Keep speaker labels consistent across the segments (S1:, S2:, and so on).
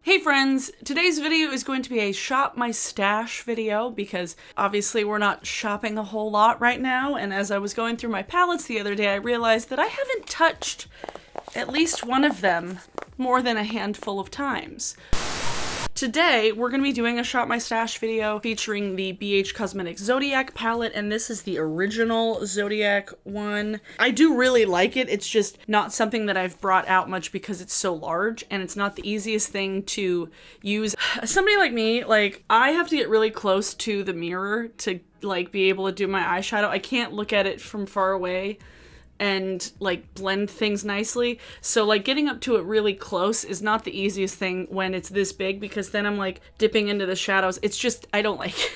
S1: Hey friends, today's video is going to be a shop my stash video because obviously we're not shopping a whole lot right now, and as I was going through my palettes the other day I realized that I haven't touched at least one of them more than a handful of times. Today, we're going to be doing a Shop My Stash video featuring the BH Cosmetics Zodiac palette, and this is the original Zodiac one. I do really like it, it's just not something that I've brought out much because it's so large, and it's not the easiest thing to use. Somebody like me, like, I have to get really close to the mirror to, like, be able to do my eyeshadow. I can't look at it from far away and like blend things nicely. So like getting up to it really close is not the easiest thing when it's this big, because then I'm like dipping into the shadows. It's just, I don't like it.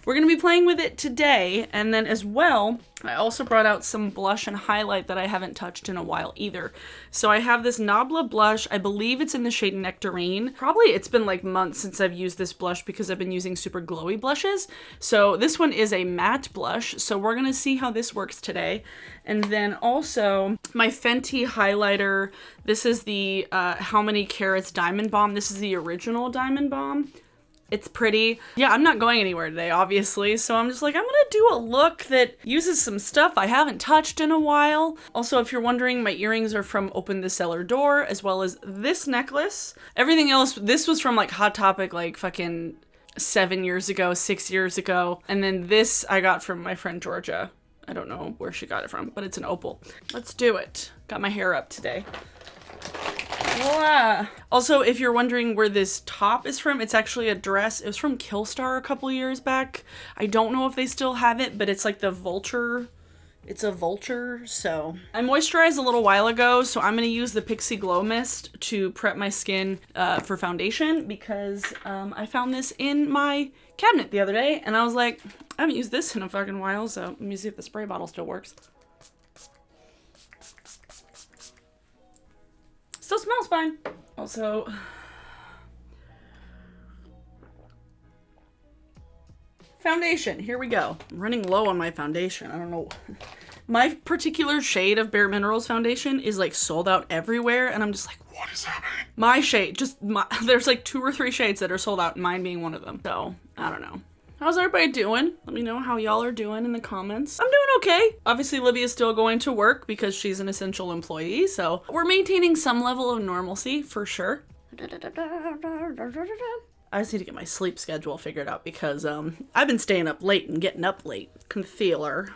S1: We're gonna be playing with it today, and then as well, I also brought out some blush and highlight that I haven't touched in a while either. So I have this Nabla blush. I believe it's in the shade Nectarine. Probably it's been like months since I've used this blush because I've been using super glowy blushes. So this one is a matte blush. So we're gonna see how this works today. And then also my Fenty highlighter. This is the How Many Carats Diamond Bomb. This is the original Diamond Bomb. It's pretty. Yeah, I'm not going anywhere today, obviously, so I'm just like, I'm gonna do a look that uses some stuff I haven't touched in a while. Also, if you're wondering, my earrings are from Open the Cellar Door, as well as this necklace. Everything else, this was from like Hot Topic like fucking 7 years ago, 6 years ago. And then this I got from my friend Georgia. I don't know where she got it from, but it's an opal. Let's do it. Got my hair up today. Voila. Also, if you're wondering where this top is from, it's actually a dress. It was from Killstar a couple years back. I don't know if they still have it, but it's like the vulture. It's a vulture, so. I moisturized a little while ago, so I'm going to use the Pixie Glow Mist to prep my skin for foundation, because I found this in my cabinet the other day, and I was like, I haven't used this in a fucking while, so let me see if the spray bottle still works. Still smells fine. Also, foundation, here we go. I'm running low on my foundation, I don't know. My particular shade of BareMinerals foundation is like sold out everywhere, and I'm just like, what is happening? My shade, there's like 2 or 3 shades that are sold out, mine being one of them. So, I don't know. How's everybody doing? Let me know how y'all are doing in the comments. I'm doing okay. Obviously, Libya's still going to work because she's an essential employee, so we're maintaining some level of normalcy for sure. I just need to get my sleep schedule figured out because I've been staying up late and getting up late. Concealer.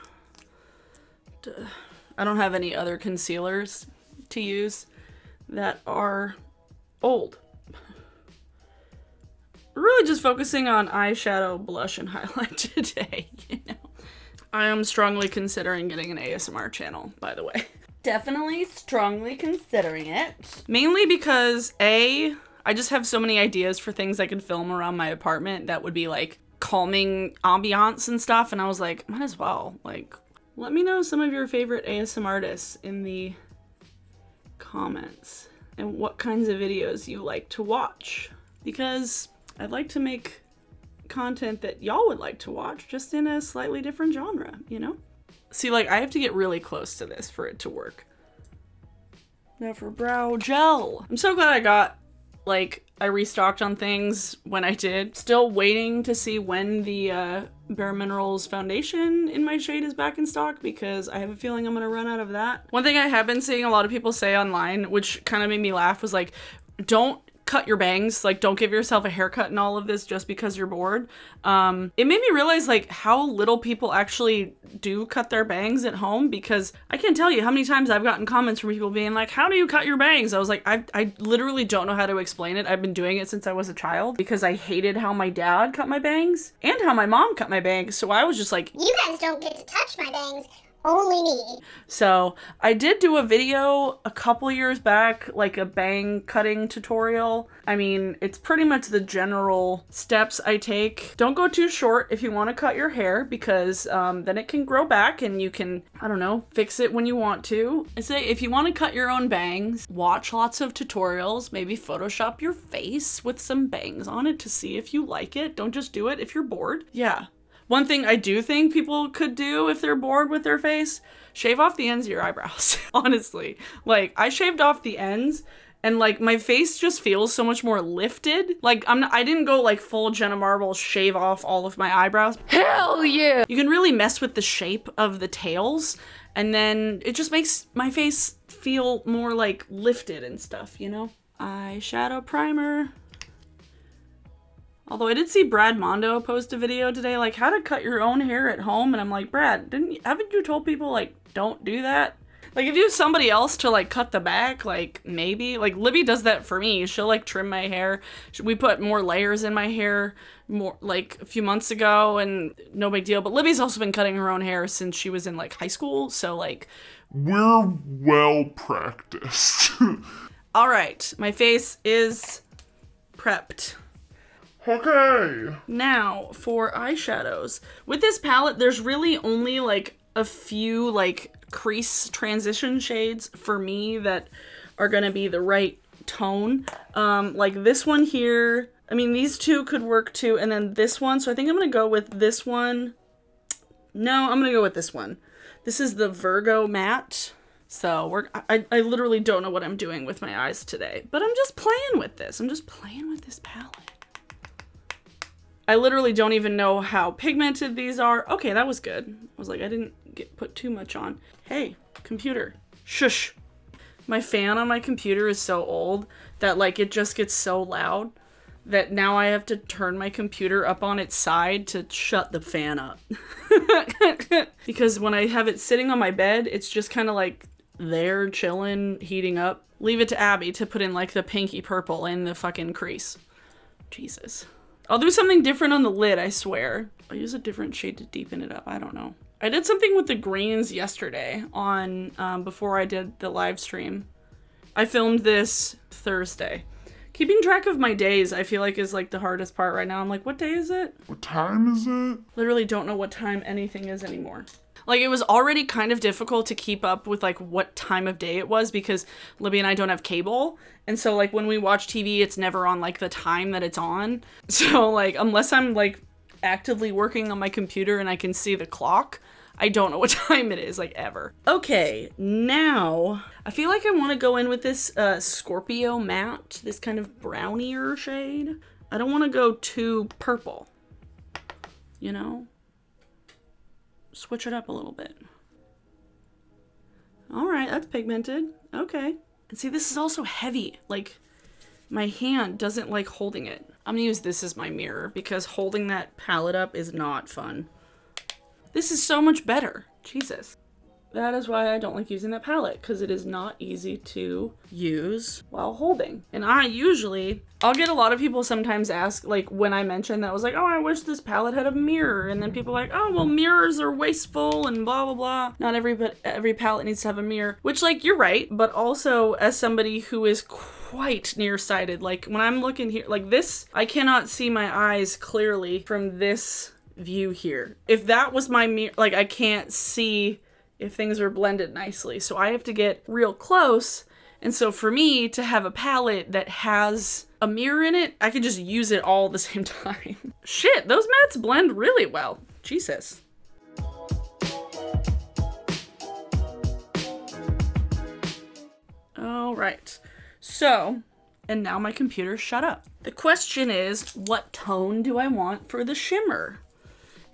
S1: I don't have any other concealers to use that are old. We're really just focusing on eyeshadow, blush, and highlight today, you know. I am strongly considering getting an ASMR channel, by the way. Definitely strongly considering it. Mainly because, A, I just have so many ideas for things I could film around my apartment that would be like calming ambiance and stuff, and I was like, might as well. Like, let me know some of your favorite ASMR artists in the comments and what kinds of videos you like to watch, because I'd like to make content that y'all would like to watch, just in a slightly different genre, you know? See, like, I have to get really close to this for it to work. Now for brow gel. I'm so glad I restocked on things when I did. Still waiting to see when the BareMinerals foundation in my shade is back in stock, because I have a feeling I'm gonna run out of that. One thing I have been seeing a lot of people say online, which kind of made me laugh, was like, don't cut your bangs, like don't give yourself a haircut and all of this just because you're bored. It made me realize like how little people actually do cut their bangs at home, because I can't tell you how many times I've gotten comments from people being like, how do you cut your bangs? I was like, I literally don't know how to explain it. I've been doing it since I was a child because I hated how my dad cut my bangs and how my mom cut my bangs, so I was just like,
S2: you guys don't get to touch my bangs. Only me.
S1: So I did do a video a couple years back, like a bang cutting tutorial. I mean, it's pretty much the general steps I take. Don't go too short if you want to cut your hair, because then it can grow back and you can, I don't know, fix it when you want to. I say if you want to cut your own bangs, watch lots of tutorials, maybe Photoshop your face with some bangs on it to see if you like it. Don't just do it if you're bored. Yeah. One thing I do think people could do if they're bored with their face, shave off the ends of your eyebrows. Honestly, like I shaved off the ends and like my face just feels so much more lifted. Like I didn't go like full Jenna Marbles shave off all of my eyebrows. Hell yeah! You can really mess with the shape of the tails and then it just makes my face feel more like lifted and stuff, you know? Eyeshadow primer. Although I did see Brad Mondo post a video today, like how to cut your own hair at home. And I'm like, Brad, haven't you told people like, don't do that? Like if you have somebody else to like cut the back, like maybe, like Libby does that for me. She'll like trim my hair. We put more layers in my hair more like a few months ago and no big deal. But Libby's also been cutting her own hair since she was in like high school. So like,
S3: we're well practiced.
S1: All right, my face is prepped.
S3: Okay.
S1: Now, for eyeshadows. With this palette, there's really only like a few like crease transition shades for me that are gonna be the right tone. Like this one here. I mean, these two could work too, and then this one. So I think I'm gonna go with this one. No, I'm gonna go with this one. This is the Virgo matte. So I literally don't know what I'm doing with my eyes today, but I'm just playing with this. I'm just playing with this palette. I literally don't even know how pigmented these are. Okay, that was good. I was like, I didn't put too much on. Hey, computer, shush. My fan on my computer is so old that like it just gets so loud that now I have to turn my computer up on its side to shut the fan up. Because when I have it sitting on my bed, it's just kind of like there chilling, heating up. Leave it to Abby to put in like the pinky purple in the fucking crease. Jesus. I'll do something different on the lid, I swear. I'll use a different shade to deepen it up. I don't know. I did something with the greens yesterday on, before I did the live stream. I filmed this Thursday. Keeping track of my days, I feel like is like the hardest part right now. I'm like, what day is it?
S3: What time is it?
S1: Literally don't know what time anything is anymore. Like it was already kind of difficult to keep up with like what time of day it was because Libby and I don't have cable. And so like when we watch TV, it's never on like the time that it's on. So like unless I'm like actively working on my computer and I can see the clock, I don't know what time it is like ever. Okay, now I feel like I want to go in with this Scorpio matte, this kind of brownier shade. I don't want to go too purple, you know? Switch it up a little bit. All right, that's pigmented. Okay. And see, this is also heavy. Like, my hand doesn't like holding it. I'm gonna use this as my mirror because holding that palette up is not fun. This is so much better. Jesus. That is why I don't like using that palette, because it is not easy to use while holding. And I'll get a lot of people sometimes ask, like when I mentioned that, I was like, oh, I wish this palette had a mirror. And then people are like, oh, well, mirrors are wasteful and blah, blah, blah. Not every palette needs to have a mirror, which like, you're right. But also as somebody who is quite nearsighted, like when I'm looking here, like this, I cannot see my eyes clearly from this view here. If that was my mirror, like I can't see if things are blended nicely. So I have to get real close. And so for me to have a palette that has a mirror in it, I can just use it all at the same time. Shit, those mattes blend really well. Jesus. All right. So, and now my computer shut up. The question is, what tone do I want for the shimmer?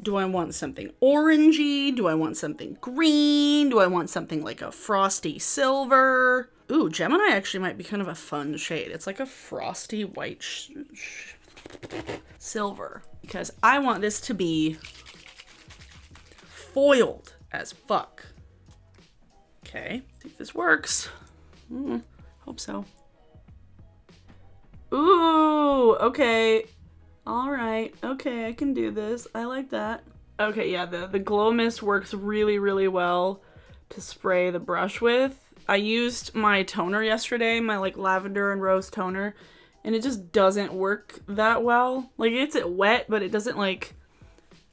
S1: Do I want something orangey? Do I want something green? Do I want something like a frosty silver? Ooh, Gemini actually might be kind of a fun shade. It's like a frosty white silver. Because I want this to be foiled as fuck. Okay, see if this works. Hope so. Ooh, okay. All right, okay, I can do this. I like that. Okay, yeah, the glow mist works really, really well to spray the brush with. I used my toner yesterday, my like lavender and rose toner, and it just doesn't work that well. Like it's wet, but it doesn't like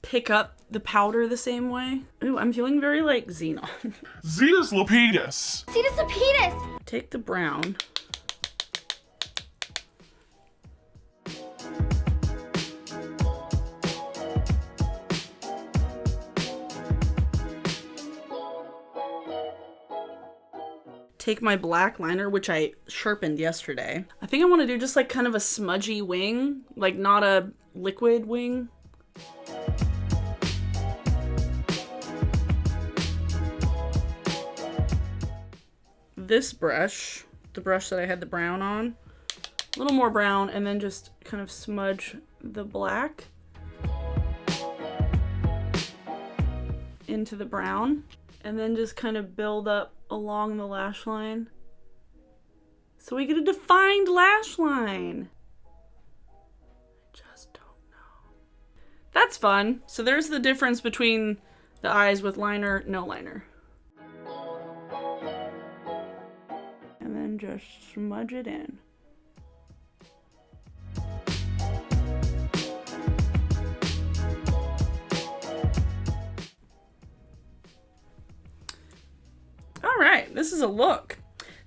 S1: pick up the powder the same way. Ooh, I'm feeling very like Xenon.
S3: Zetus Lapidus.
S2: Cetus Lapidus!
S1: Take the brown. take my black liner, which I sharpened yesterday. I think I want to do just like kind of a smudgy wing, like not a liquid wing. This brush, the brush that I had the brown on, a little more brown, and then just kind of smudge the black into the brown, and then just kind of build up along the lash line so we get a defined lash line. I just don't know. That's fun. So there's the difference between the eyes with liner, no liner. And then just smudge it in. All right, this is a look.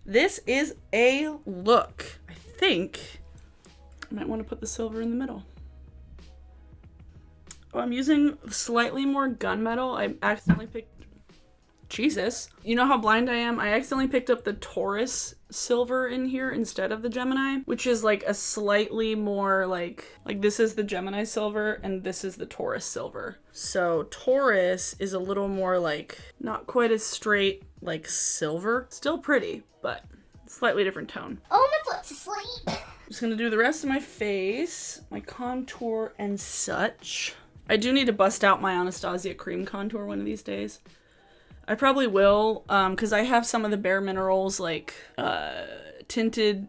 S1: This is a look. I think I might want to put the silver in the middle. Oh, I'm using slightly more gunmetal. I accidentally picked, Jesus. You know how blind I am? I accidentally picked up the Taurus silver in here instead of the Gemini, which is like a slightly more like this is the Gemini silver and this is the Taurus silver. So Taurus is a little more like not quite as straight like silver. Still pretty, but slightly different tone.
S2: Oh, my foot's asleep.
S1: I'm just gonna do the rest of my face, my contour and such. I do need to bust out my Anastasia cream contour one of these days. I probably will, because I have some of the BareMinerals, like, tinted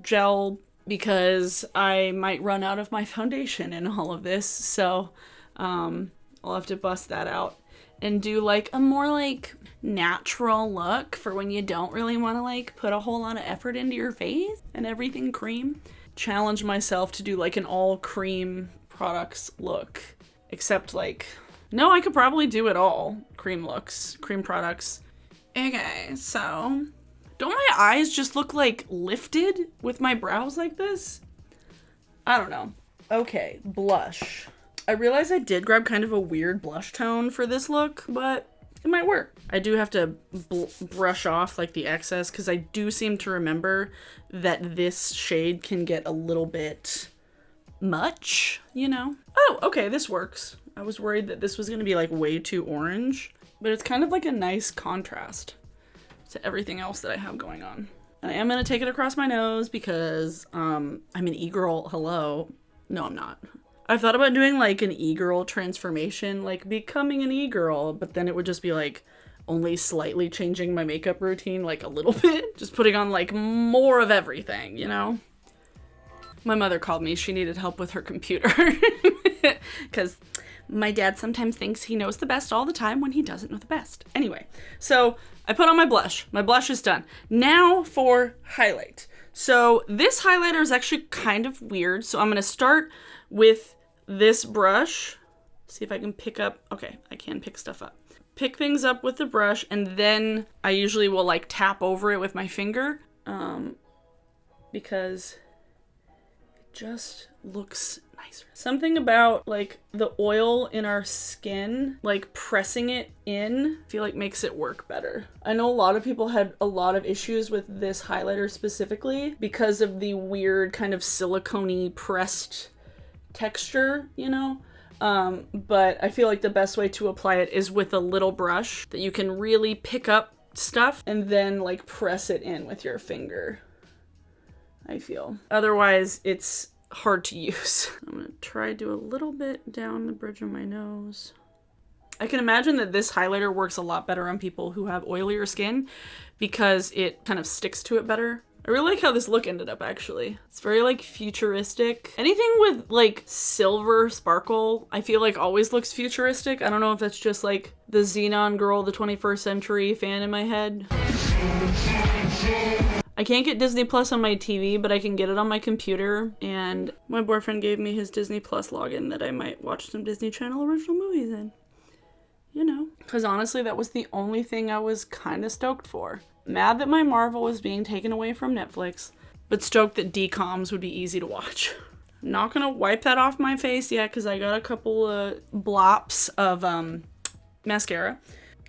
S1: gel, because I might run out of my foundation in all of this, so, I'll have to bust that out and do, like, a more, like, natural look for when you don't really want to, like, put a whole lot of effort into your face and everything cream. Challenge myself to do, like, an all-cream products look, except, like... No, I could probably do it all. Cream looks, cream products. Okay, so don't my eyes just look like lifted with my brows like this? I don't know. Okay, blush. I realize I did grab kind of a weird blush tone for this look, but it might work. I do have to brush off like the excess because I do seem to remember that this shade can get a little bit much, you know? Oh, okay, this works. I was worried that this was going to be like way too orange, but it's kind of like a nice contrast to everything else that I have going on. And I am going to take it across my nose because I'm an e-girl. Hello. No, I'm not. I've thought about doing like an e-girl transformation, like becoming an e-girl, but then it would just be like only slightly changing my makeup routine like a little bit, just putting on like more of everything, you know? My mother called me. She needed help with her computer because my dad sometimes thinks he knows the best all the time when he doesn't know the best. Anyway, so I put on my blush. My blush is done. Now for highlight. So this highlighter is actually kind of weird. So I'm going to start with this brush. See if I can pick up. Okay, I can pick stuff up. Pick things up with the brush, and then I usually will like tap over it with my finger because it just looks nicer. Something about like the oil in our skin, like pressing it in, I feel like makes it work better. I know a lot of people had a lot of issues with this highlighter specifically because of the weird kind of silicone-y pressed texture, you know? But I feel like the best way to apply it is with a little brush that you can really pick up stuff and then like press it in with your finger, I feel. Otherwise, it's hard to use. I'm gonna try to do a little bit down the bridge of my nose. I can imagine that this highlighter works a lot better on people who have oilier skin because it kind of sticks to it better. I really like how this look ended up, actually. It's very, like, futuristic. Anything with, like, silver sparkle, I feel like always looks futuristic. I don't know if that's just, like, the Xenon girl, the 21st century fan in my head. I can't get Disney Plus on my TV, but I can get it on my computer. And my boyfriend gave me his Disney Plus login that I might watch some Disney Channel original movies in. You know. Because honestly, that was the only thing I was kind of stoked for. Mad that my Marvel was being taken away from Netflix, but stoked that DComs would be easy to watch. I'm not gonna wipe that off my face yet because I got a couple of blops of mascara.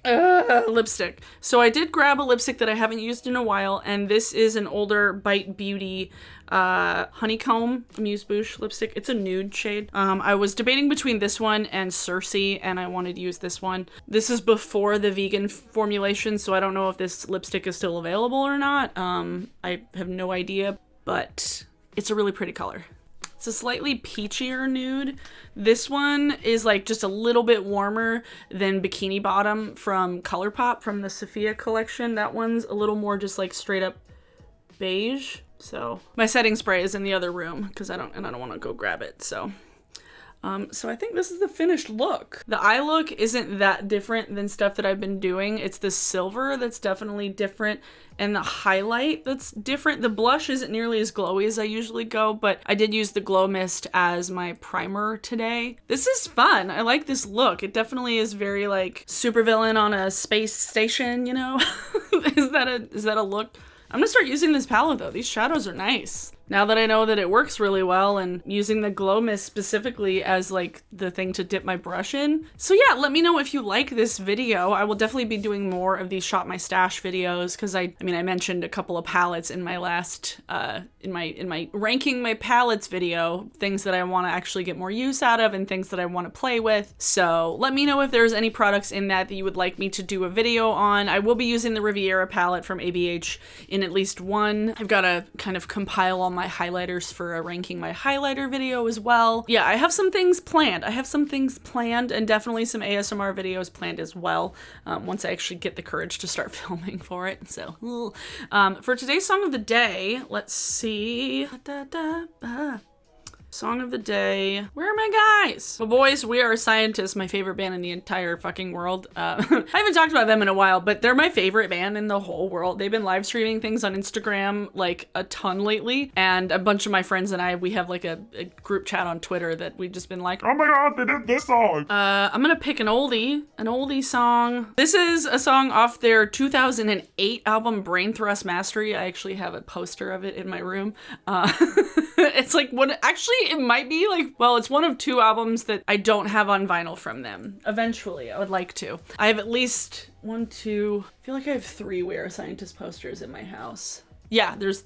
S1: Lipstick. So I did grab a lipstick that I haven't used in a while, and this is an older Bite Beauty Honeycomb Amuse-Bouche lipstick. It's a nude shade. I was debating between this one and Cersei, and I wanted to use this one. This is before the vegan formulation, so I don't know if this lipstick is still available or not. I have no idea, but it's a really pretty color. It's a slightly peachier nude. This one is like just a little bit warmer than Bikini Bottom from ColourPop from the Sophia collection. That one's a little more just like straight up beige. So my setting spray is in the other room because I don't want to go grab it. So I think this is the finished look. The eye look isn't that different than stuff that I've been doing. It's the silver that's definitely different, and the highlight that's different. The blush isn't nearly as glowy as I usually go, but I did use the Glow Mist as my primer today. This is fun. I like this look. It definitely is very like supervillain on a space station, you know? Is that a look? I'm gonna start using this palette though. These shadows are nice. Now that I know that it works really well, and using the Glow Mist specifically as like the thing to dip my brush in. So yeah, let me know if you like this video. I will definitely be doing more of these Shop My Stash videos because I mean I mentioned a couple of palettes in my last in my ranking my palettes video, things that I want to actually get more use out of and things that I want to play with. So let me know if there's any products in that you would like me to do a video on. I will be using the Riviera palette from ABH in at least one. I've got to kind of compile all my highlighters for a ranking my highlighter video as well. Yeah, I have some things planned. And definitely some ASMR videos planned as well once I actually get the courage to start filming for it. So for today's song of the day, let's see. Song of the day. Where are my guys? Well, boys, We Are Scientists, my favorite band in the entire fucking world. I haven't talked about them in a while, but they're my favorite band in the whole world. They've been live streaming things on Instagram like a ton lately, and a bunch of my friends and I, we have like a group chat on Twitter that we've just been like,
S3: Oh my god, they did this song!
S1: I'm gonna pick an oldie song. This is a song off their 2008 album, Brain Thrust Mastery. I actually have a poster of it in my room. It's like it might be like, well, it's one of two albums that I don't have on vinyl from them. Eventually, I would like to. I have at least I feel like I have 3 We Are Scientists posters in my house. Yeah, there's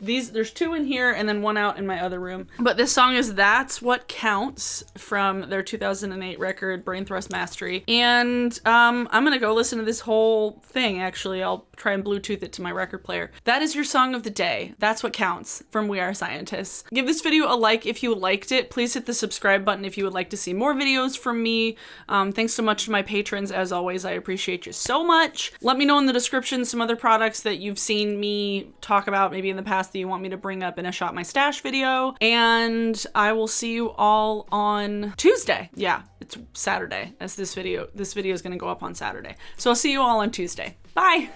S1: two in here and then one out in my other room. But this song is That's What Counts from their 2008 record, Brain Thrust Mastery. And I'm gonna go listen to this whole thing, actually. I'll try and Bluetooth it to my record player. That is your song of the day. That's What Counts from We Are Scientists. Give this video a like if you liked it. Please hit the subscribe button if you would like to see more videos from me. Thanks so much to my patrons. As always, I appreciate you so much. Let me know in the description some other products that you've seen me talk about maybe in the past that you want me to bring up in a Shop My Stash video. And I will see you all on Tuesday. Yeah, it's Saturday as this video is going to go up on Saturday. So I'll see you all on Tuesday. Bye.